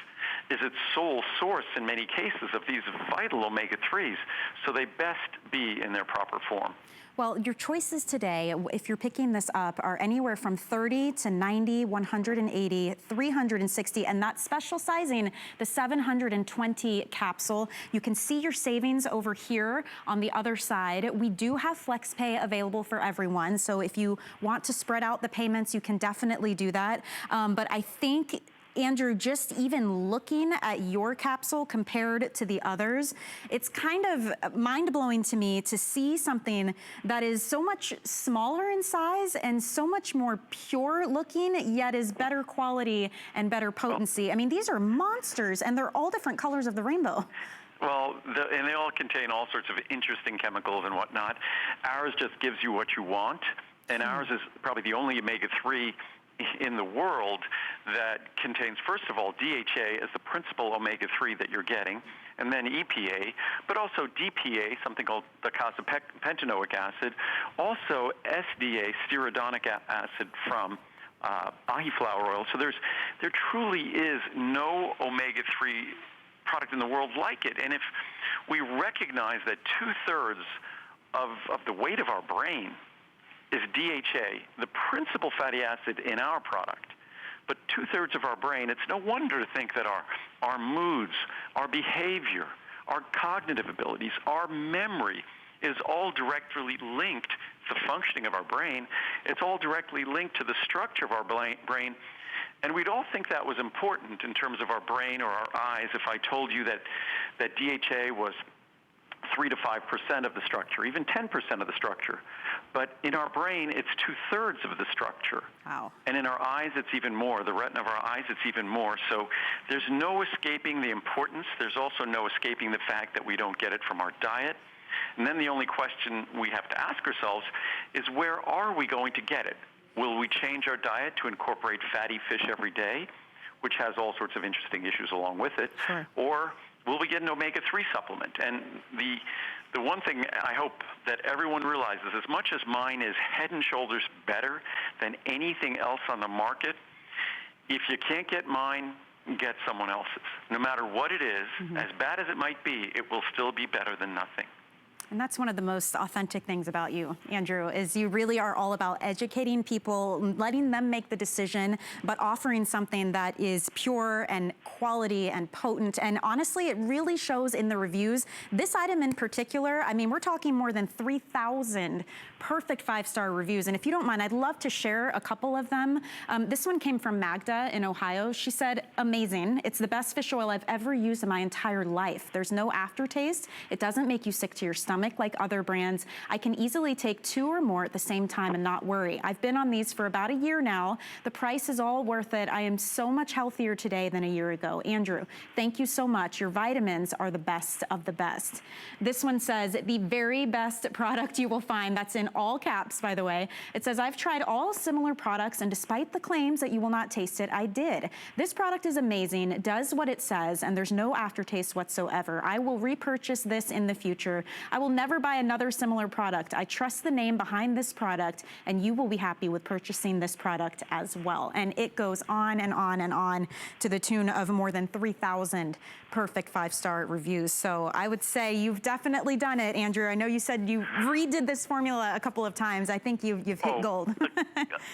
its sole source in many cases of these vital omega-3s, so they best be in their proper form. Well, your choices today, if you're picking this up, are anywhere from 30 to 90, 180, 360, and that special sizing, the 720 capsule. You can see your savings over here on the other side. We do have FlexPay available for everyone, so if you want to spread out the payments, you can definitely do that. But I think, Andrew, just even looking at your capsule compared to the others, it's kind of mind-blowing to me to see something that is so much smaller in size and so much more pure looking, yet is better quality and better potency. I mean, these are monsters, and they're all different colors of the rainbow. Well, and they all contain all sorts of interesting chemicals and whatnot. Ours just gives you what you want, and ours is probably the only omega-3 in the world that contains, first of all, DHA as the principal omega-3 that you're getting, and then EPA, but also DPA, something called docosahexapentanoic acid, also SDA, stearidonic acid from ahi flower oil. So there truly is no omega-3 product in the world like it. And if we recognize that 2/3 of the weight of our brain is DHA, the principal fatty acid in our product, but 2/3 of our brain, it's no wonder to think that our moods, our behavior, our cognitive abilities, our memory is all directly linked to the functioning of our brain. It's all directly linked to the structure of our brain. And we'd all think that was important in terms of our brain or our eyes if I told you that DHA was 3 to 5% of the structure, even 10% of the structure. But in our brain, it's 2/3 of the structure. Wow. And in our eyes, it's even more. The retina of our eyes, it's even more. So there's no escaping the importance. There's also no escaping the fact that we don't get it from our diet. And then the only question we have to ask ourselves is, where are we going to get it? Will we change our diet to incorporate fatty fish every day, which has all sorts of interesting issues along with it? Sure. Or will we get an omega-3 supplement? And the one thing I hope that everyone realizes, as much as mine is head and shoulders better than anything else on the market, if you can't get mine, get someone else's. No matter what it is, as bad as it might be, it will still be better than nothing. And that's one of the most authentic things about you, Andrew, is you really are all about educating people, letting them make the decision, but offering something that is pure and quality and potent. And honestly, it really shows in the reviews. This item in particular, I mean, we're talking more than 3,000 perfect 5-star reviews. And if you don't mind, I'd love to share a couple of them. This one came from Magda in Ohio. She said, amazing. It's the best fish oil I've ever used in my entire life. There's no aftertaste. It doesn't make you sick to your stomach like other brands. I can easily take 2 or more at the same time and not worry. I've been on these for about a year now. The price is all worth it. I am so much healthier today than a year ago. Andrew, thank you so much. Your vitamins are the best of the best. This one says, the very best product you will find. That's in all caps, by the way. It says, I've tried all similar products, and despite the claims that you will not taste it, I did. This product is amazing. It does what it says, and there's no aftertaste whatsoever. I will repurchase this in the future. I will never buy another similar product. I trust the name behind this product, and you will be happy with purchasing this product as well. And it goes on and on and on to the tune of more than 3,000 perfect 5-star reviews. So I would say you've definitely done it, Andrew. I know you said you redid this formula a couple of times. I think you've hit gold.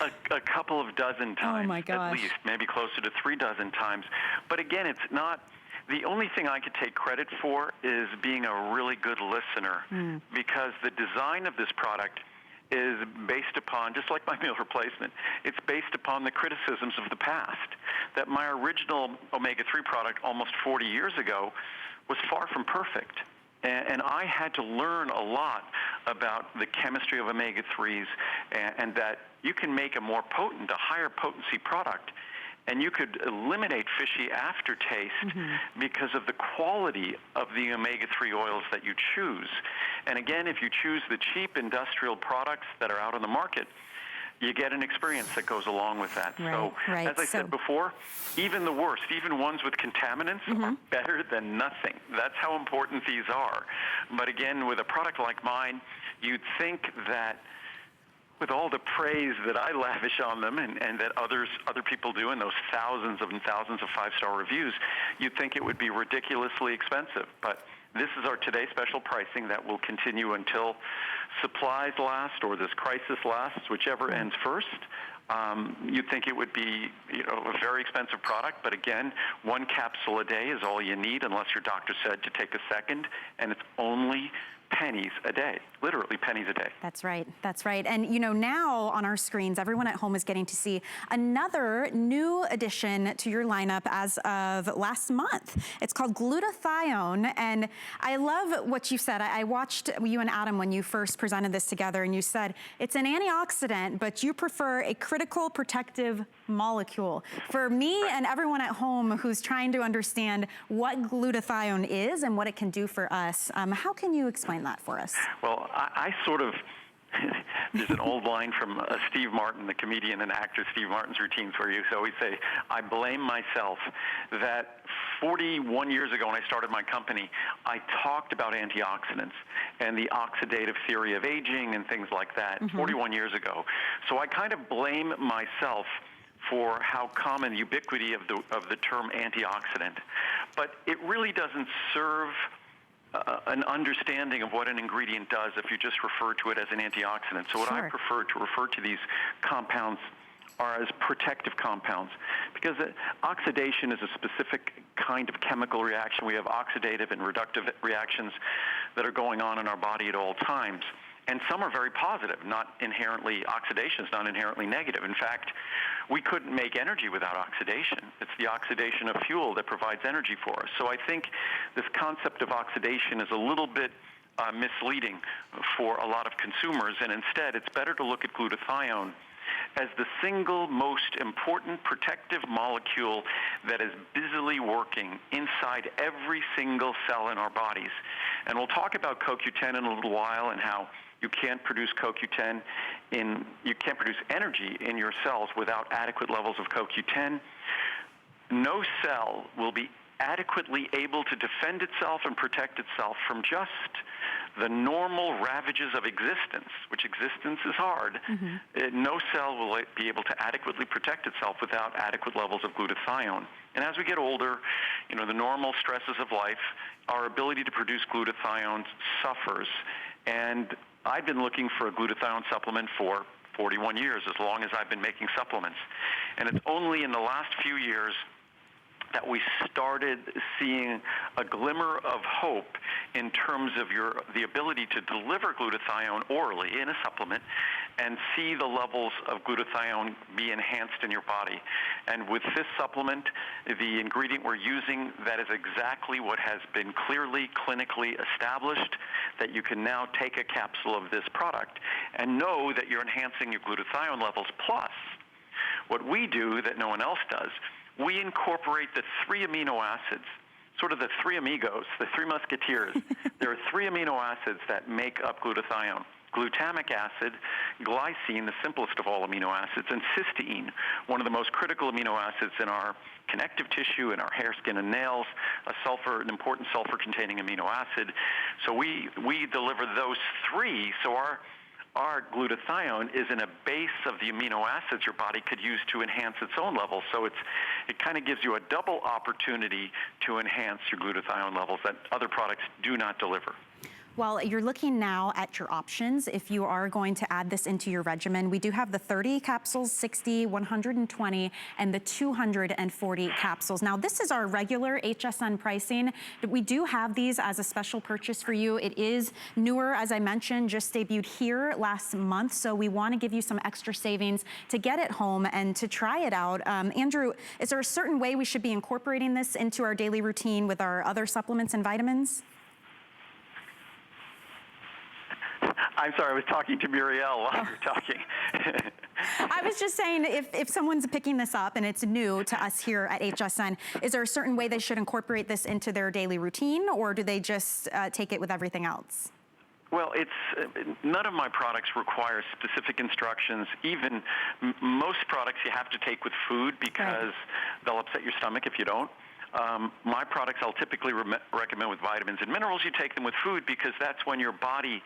a couple of dozen times, oh my gosh, at least, maybe closer to 3 dozen times. But again, it's not. The only thing I could take credit for is being a really good listener, because the design of this product is based upon, just like my meal replacement, it's based upon the criticisms of the past. That my original omega-3 product almost 40 years ago was far from perfect. And I had to learn a lot about the chemistry of omega-3s, and that you can make a more potent, a higher potency product, and you could eliminate fishy aftertaste because of the quality of the omega-3 oils that you choose. And again, if you choose the cheap industrial products that are out on the market, you get an experience that goes along with that. Right, as I said before, even the worst, even ones with contaminants, are better than nothing. That's how important these are. But again, with a product like mine, you'd think that with all the praise that I lavish on them and that other people do in those thousands and thousands of 5-star reviews, you'd think it would be ridiculously expensive. But this is our today special pricing that will continue until supplies last or this crisis lasts, whichever ends first. You'd think it would be, a very expensive product, but again, 1 capsule a day is all you need, unless your doctor said to take a second, and it's only pennies a day, literally pennies a day. That's right, that's right. And now on our screens, everyone at home is getting to see another new addition to your lineup as of last month. It's called Glutathione, and I love what you said. I watched you and Adam when you first presented this together, and you said it's an antioxidant, but you prefer a critical protective molecule. For me and everyone at home who's trying to understand what glutathione is and what it can do for us, how can you explain that for us? Well, I sort of, there's an old line from Steve Martin, the comedian and actor Steve Martin's routines, where he used to always say, I blame myself that 41 years ago when I started my company, I talked about antioxidants and the oxidative theory of aging and things like that 41 years ago. So I kind of blame myself for how common the ubiquity of the term antioxidant. But it really doesn't serve an understanding of what an ingredient does if you just refer to it as an antioxidant. So what I prefer to refer to these compounds are as protective compounds, because oxidation is a specific kind of chemical reaction. We have oxidative and reductive reactions that are going on in our body at all times. And some are very positive, oxidation is not inherently negative. In fact, we couldn't make energy without oxidation. It's the oxidation of fuel that provides energy for us. So I think this concept of oxidation is a little bit misleading for a lot of consumers, and instead it's better to look at glutathione as the single most important protective molecule that is busily working inside every single cell in our bodies. And we'll talk about CoQ10 in a little while and how you can't produce CoQ10 you can't produce energy in your cells without adequate levels of CoQ10. No cell will be adequately able to defend itself and protect itself from just the normal ravages of existence, which existence is hard. No cell will be able to adequately protect itself without adequate levels of glutathione. And as we get older, the normal stresses of life, our ability to produce glutathione suffers. And I've been looking for a glutathione supplement for 41 years, as long as I've been making supplements. And it's only in the last few years that we started seeing a glimmer of hope in terms of the ability to deliver glutathione orally in a supplement and see the levels of glutathione be enhanced in your body. And with this supplement, the ingredient we're using, that is exactly what has been clearly clinically established, that you can now take a capsule of this product and know that you're enhancing your glutathione levels. Plus, what we do that no one else does, we incorporate the 3 amino acids, sort of the 3 amigos, the 3 musketeers. There are 3 amino acids that make up glutathione: glutamic acid, glycine, the simplest of all amino acids, and cysteine, one of the most critical amino acids in our connective tissue, in our hair, skin, and nails, an important sulfur-containing amino acid. So we deliver those 3, so our glutathione is in a base of the amino acids your body could use to enhance its own levels. So it kind of gives you a double opportunity to enhance your glutathione levels that other products do not deliver. Well, you're looking now at your options if you are going to add this into your regimen. We do have the 30 capsules, 60, 120, and the 240 capsules. Now, this is our regular HSN pricing, but we do have these as a special purchase for you. It is newer, as I mentioned, just debuted here last month, so we want to give you some extra savings to get it home and to try it out. Andrew, is there a certain way we should be incorporating this into our daily routine with our other supplements and vitamins? I'm sorry, I was talking to Muriel while you were talking. I was just saying, if someone's picking this up and it's new to us here at HSN, is there a certain way they should incorporate this into their daily routine, or do they just take it with everything else? Well, none of my products require specific instructions. Even most products you have to take with food because they'll upset your stomach if you don't. My products I'll typically recommend with vitamins and minerals. You take them with food because that's when your body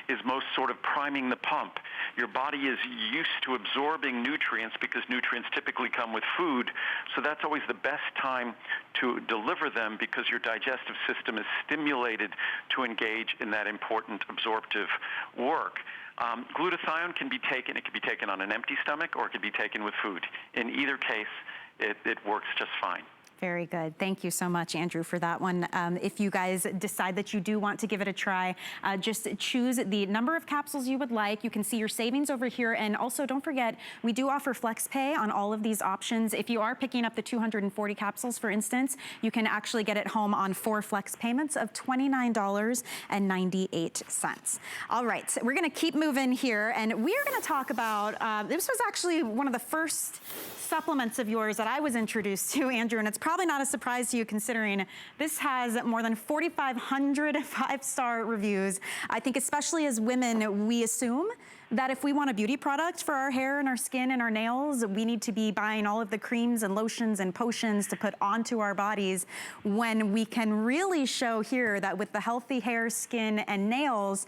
is most sort of priming the pump. Your body is used to absorbing nutrients because nutrients typically come with food. So that's always the best time to deliver them because your digestive system is stimulated to engage in that important absorptive work. Glutathione can be taken on an empty stomach or it can be taken with food. In either case, it works just fine. Very good. Thank you so much, Andrew, for that one. If you guys decide that you do want to give it a try, just choose the number of capsules you would like. You can see your savings over here. And also, don't forget, we do offer FlexPay on all of these options. If you are picking up the 240 capsules, for instance, you can actually get it home on 4 flex payments of $29.98. All right, we're going to keep moving here, and we're going to talk about, this was actually one of the first supplements of yours that I was introduced to, Andrew, and it's probably not a surprise to you considering this has more than 4,500 5-star reviews. I think especially as women, we assume that if we want a beauty product for our hair and our skin and our nails, we need to be buying all of the creams and lotions and potions to put onto our bodies, when we can really show here that with the healthy hair, skin, and nails,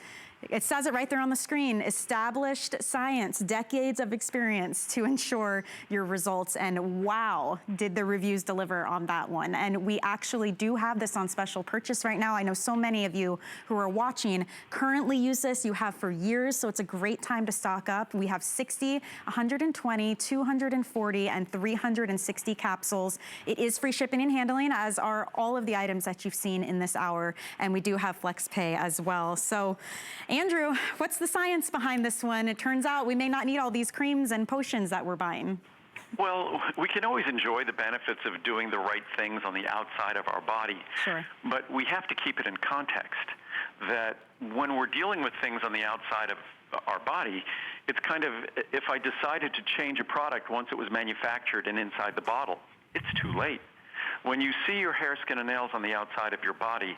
it says it right there on the screen, established science, decades of experience to ensure your results. And wow, did the reviews deliver on that one. And we actually do have this on special purchase right now. I know so many of you who are watching currently use this. You have for years, so it's a great time to stock up. We have 60, 120, 240, and 360 capsules. It is free shipping and handling, as are all of the items that you've seen in this hour. And we do have FlexPay as well. So, Andrew, what's the science behind this one? It turns out we may not need all these creams and potions that we're buying. Well, we can always enjoy the benefits of doing the right things on the outside of our body. Sure. But we have to keep it in context that when we're dealing with things on the outside of our body, it's kind of, if I decided to change a product once it was manufactured and inside the bottle, it's too late. When you see your hair, skin, and nails on the outside of your body,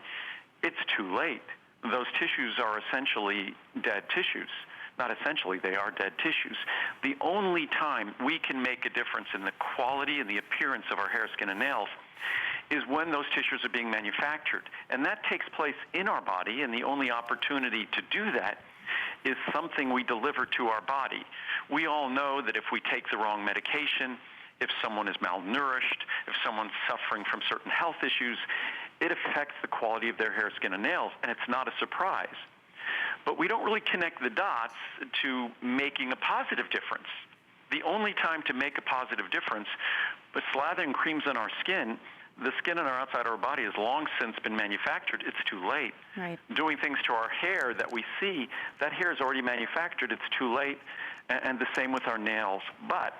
it's too late. Those tissues are essentially dead tissues. Not essentially, they are dead tissues. The only time we can make a difference in the quality and the appearance of our hair, skin, and nails is when those tissues are being manufactured. And that takes place in our body, and the only opportunity to do that is something we deliver to our body. We all know that if we take the wrong medication, if someone is malnourished, if someone's suffering from certain health issues, it affects the quality of their hair, skin, and nails, and it's not a surprise. But we don't really connect the dots to making a positive difference. The only time to make a positive difference, but slathering creams on our skin, the skin on our outside of our body has long since been manufactured. It's too late. Right. Doing things to our hair that we see, that hair is already manufactured. It's too late. And the same with our nails. But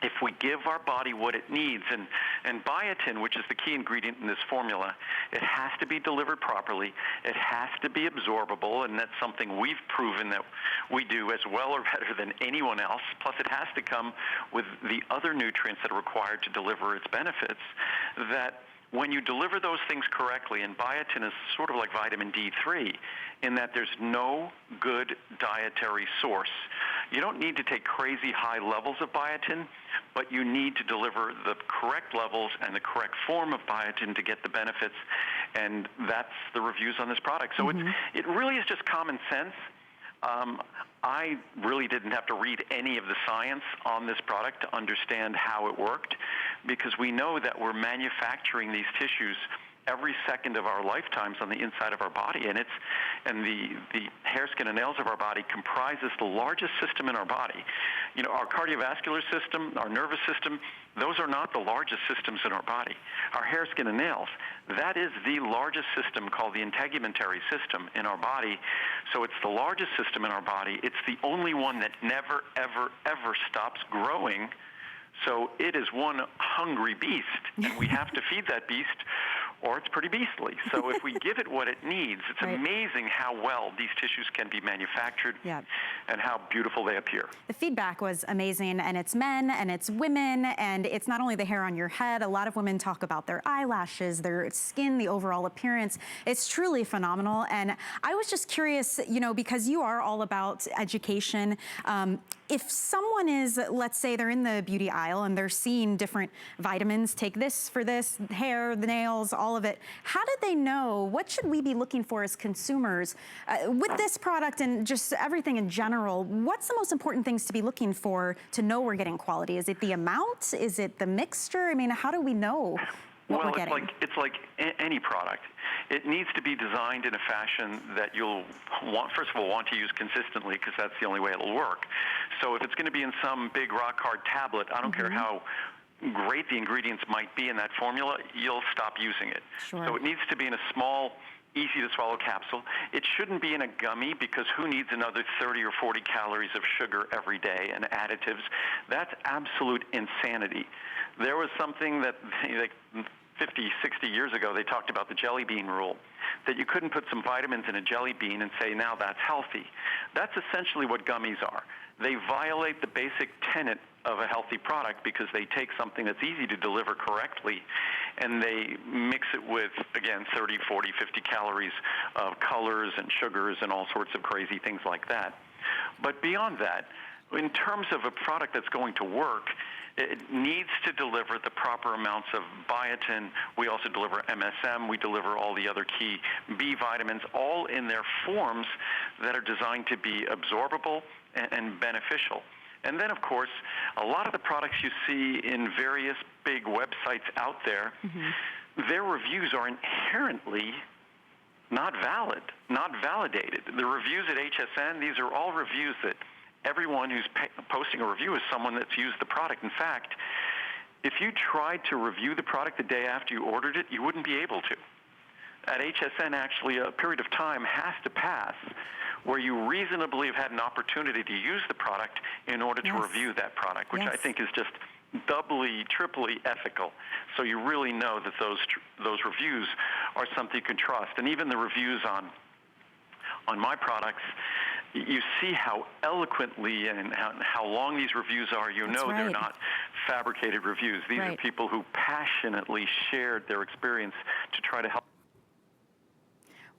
if we give our body what it needs, and biotin, which is the key ingredient in this formula, it has to be delivered properly, it has to be absorbable, and that's something we've proven that we do as well or better than anyone else, plus it has to come with the other nutrients that are required to deliver its benefits, that when you deliver those things correctly, and biotin is sort of like vitamin D3, in that there's no good dietary source. You don't need to take crazy high levels of biotin, but you need to deliver the correct levels and the correct form of biotin to get the benefits, and that's the reviews on this product. So it really is just common sense. I really didn't have to read any of the science on this product to understand how it worked, because we know that we're manufacturing these tissues every second of our lifetimes on the inside of our body, and the hair, skin, and nails of our body comprises the largest system in our body. You know, our cardiovascular system, our nervous system, those are not the largest systems in our body. Our hair, skin, and nails, that is the largest system, called the integumentary system in our body. So it's the largest system in our body. It's the only one that never, ever, ever stops growing. So it is one hungry beast, and we have to feed that beast, or it's pretty beastly. So if we give it what it needs, it's amazing how well these tissues can be manufactured and how beautiful they appear. The feedback was amazing, and it's men and it's women, and it's not only the hair on your head. A lot of women talk about their eyelashes, their skin, the overall appearance. It's truly phenomenal, and I was just curious, you know, because you are all about education, if someone is, let's say they're in the beauty aisle and they're seeing different vitamins, take this for this, hair, the nails, all of it, how do they know, what should we be looking for as consumers with this product and just everything in general? What's the most important things to be looking for to know we're getting quality? Is it the amount? Is it the mixture? I mean, how do we know what we're getting? It's like any product. It needs to be designed in a fashion that you'll first of all, want to use consistently, because that's the only way it'll work. So if it's going to be in some big rock-hard tablet, I don't care how great the ingredients might be in that formula, you'll stop using it. Sure. So it needs to be in a small, easy-to-swallow capsule. It shouldn't be in a gummy, because who needs another 30 or 40 calories of sugar every day and additives? That's absolute insanity. There was something that 50, 60 years ago, they talked about the jelly bean rule, that you couldn't put some vitamins in a jelly bean and say, now that's healthy. That's essentially what gummies are. They violate the basic tenet of a healthy product, because they take something that's easy to deliver correctly and they mix it with, again, 30, 40, 50 calories of colors and sugars and all sorts of crazy things like that. But beyond that, in terms of a product that's going to work, it needs to deliver the proper amounts of biotin. We also deliver MSM. We deliver all the other key B vitamins, all in their forms that are designed to be absorbable and beneficial. And then, of course, a lot of the products you see in various big websites out there, their reviews are inherently not valid, not validated. The reviews at HSN, these are all reviews that everyone who's posting a review is someone that's used the product. In fact, if you tried to review the product the day after you ordered it, you wouldn't be able to. At HSN, actually, a period of time has to pass where you reasonably have had an opportunity to use the product in order to review that product, which I think is just doubly, triply ethical. So you really know that those reviews are something you can trust. And even the reviews on my products, you see how eloquently and how long these reviews are. You know they're not fabricated reviews. These are people who passionately shared their experience to try to help.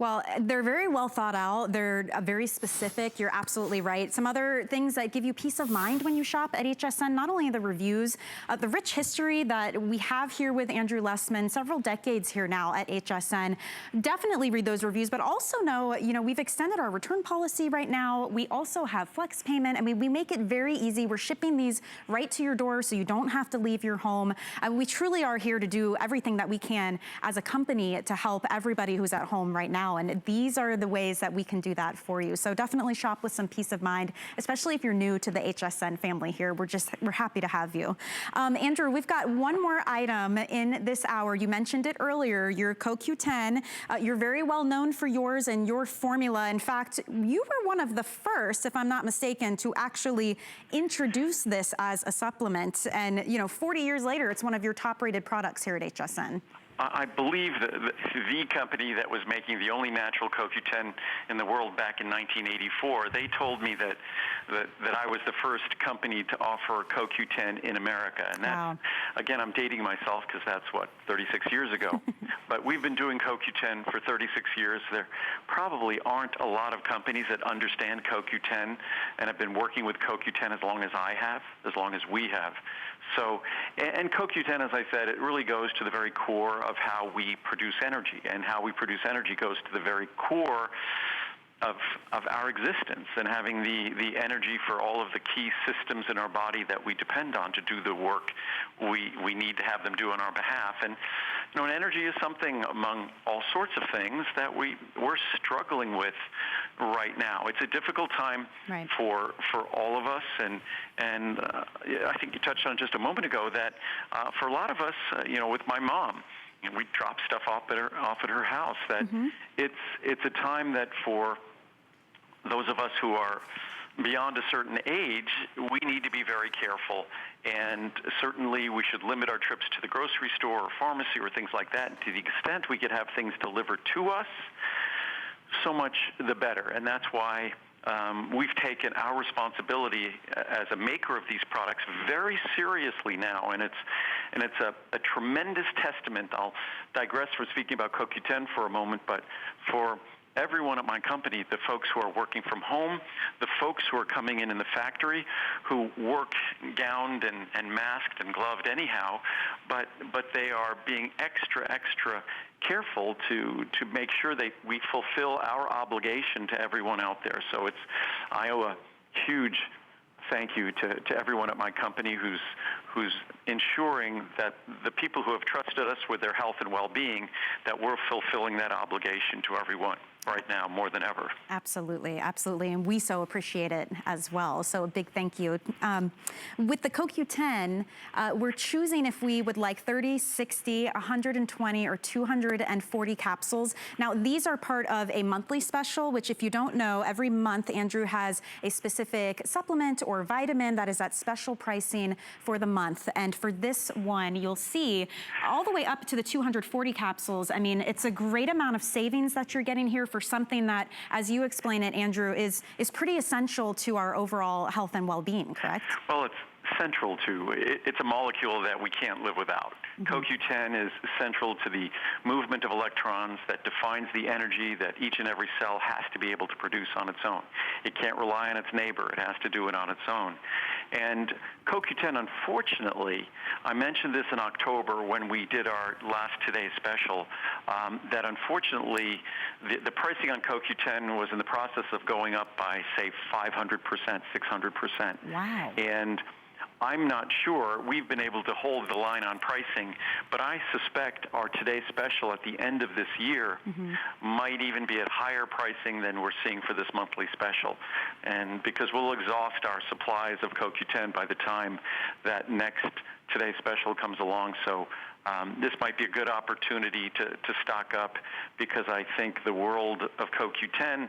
Well, they're very well thought out. They're very specific. You're absolutely right. Some other things that give you peace of mind when you shop at HSN, not only the reviews, the rich history that we have here with Andrew Lessman, several decades here now at HSN. Definitely read those reviews, but also know, you know, we've extended our return policy right now. We also have flex payment. I mean, we make it very easy. We're shipping these right to your door so you don't have to leave your home. We truly are here to do everything that we can as a company to help everybody who's at home right now. And these are the ways that we can do that for you. So definitely shop with some peace of mind, especially if you're new to the HSN family here. We're happy to have you. Andrew, we've got one more item in this hour. You mentioned it earlier, your CoQ10. You're very well known for yours and your formula. In fact, you were one of the first, if I'm not mistaken, to actually introduce this as a supplement. And, you know, 40 years later, it's one of your top rated products here at HSN. I believe the company that was making the only natural CoQ10 in the world back in 1984, they told me that I was the first company to offer CoQ10 in America. And that's, again, I'm dating myself because that's, what, 36 years ago. But we've been doing CoQ10 for 36 years. There probably aren't a lot of companies that understand CoQ10 and have been working with CoQ10 as long as I have, as long as we have. So, and CoQ10, as I said, it really goes to the very core of how we produce energy, and how we produce energy goes to the very core of our existence, and having the energy for all of the key systems in our body that we depend on to do the work we need to have them do on our behalf. And you know, and energy is something among all sorts of things that we're struggling with right now. It's a difficult time for all of us, and I think you touched on just a moment ago that for a lot of us, you know, with my mom, you know, we drop stuff off at her house. That it's a time that for those of us who are beyond a certain age, we need to be very careful. And certainly we should limit our trips to the grocery store or pharmacy or things like that. And to the extent we could have things delivered to us, so much the better. And that's why we've taken our responsibility as a maker of these products very seriously now, and it's a tremendous testament. I'll digress for speaking about CoQ10 for a moment, but for everyone at my company, the folks who are working from home, the folks who are coming in the factory, who work gowned and masked and gloved anyhow, but they are being extra careful to make sure that we fulfill our obligation to everyone out there. So I owe a huge thank you to everyone at my company who's ensuring that the people who have trusted us with their health and well-being, that we're fulfilling that obligation to everyone right now more than ever. Absolutely, absolutely, and we so appreciate it as well. So a big thank you. With the CoQ10, we're choosing if we would like 30, 60, 120, or 240 capsules. Now, these are part of a monthly special, which if you don't know, every month Andrew has a specific supplement or vitamin that is at special pricing for the month. And for this one, you'll see all the way up to the 240 capsules. I mean, it's a great amount of savings that you're getting here for something that, as you explain it, Andrew, is pretty essential to our overall health and well-being, correct? Well, it's central to, it's a molecule that we can't live without. CoQ10 is central to the movement of electrons that defines the energy that each and every cell has to be able to produce on its own. It can't rely on its neighbor. It has to do it on its own. And CoQ10, unfortunately, I mentioned this in October when we did our last Today special, that unfortunately the pricing on CoQ10 was in the process of going up by, say, 500%, 600%. Wow. And I'm not sure we've been able to hold the line on pricing, but I suspect our Today special at the end of this year might even be at higher pricing than we're seeing for this monthly special. And because we'll exhaust our supplies of CoQ10 by the time that next Today special comes along. So this might be a good opportunity to stock up, because I think the world of CoQ10,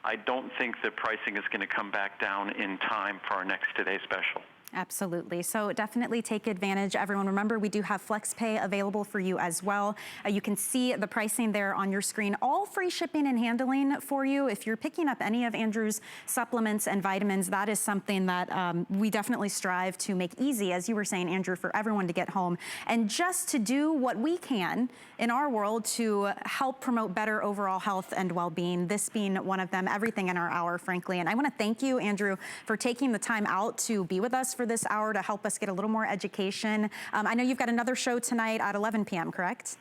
I don't think the pricing is going to come back down in time for our next Today special. Absolutely. So definitely take advantage. Everyone, remember, we do have FlexPay available for you as well. You can see the pricing there on your screen. All free shipping and handling for you. If you're picking up any of Andrew's supplements and vitamins, that is something that we definitely strive to make easy, as you were saying, Andrew, for everyone to get home. And just to do what we can in our world to help promote better overall health and well-being, this being one of them, everything in our hour, frankly. And I want to thank you, Andrew, for taking the time out to be with us for this hour to help us get a little more education. I know you've got another show tonight at 11 p.m., correct?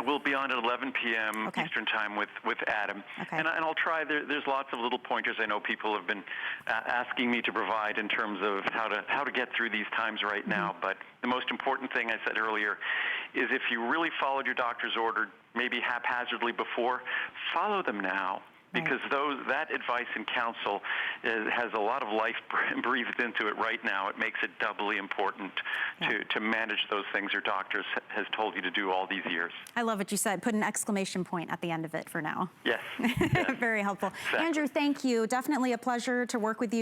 We'll be on at 11 p.m. Okay. Eastern Time with Adam. Okay. And I'll try. There's lots of little pointers I know people have been asking me to provide in terms of how to get through these times right now. But the most important thing I said earlier is if you really followed your doctor's order, maybe haphazardly before, follow them now. Because that advice and counsel has a lot of life breathed into it right now. It makes it doubly important to manage those things your doctor has told you to do all these years. I love what you said. Put an exclamation point at the end of it for now. Yes. Very helpful. Exactly. Andrew, thank you. Definitely a pleasure to work with you.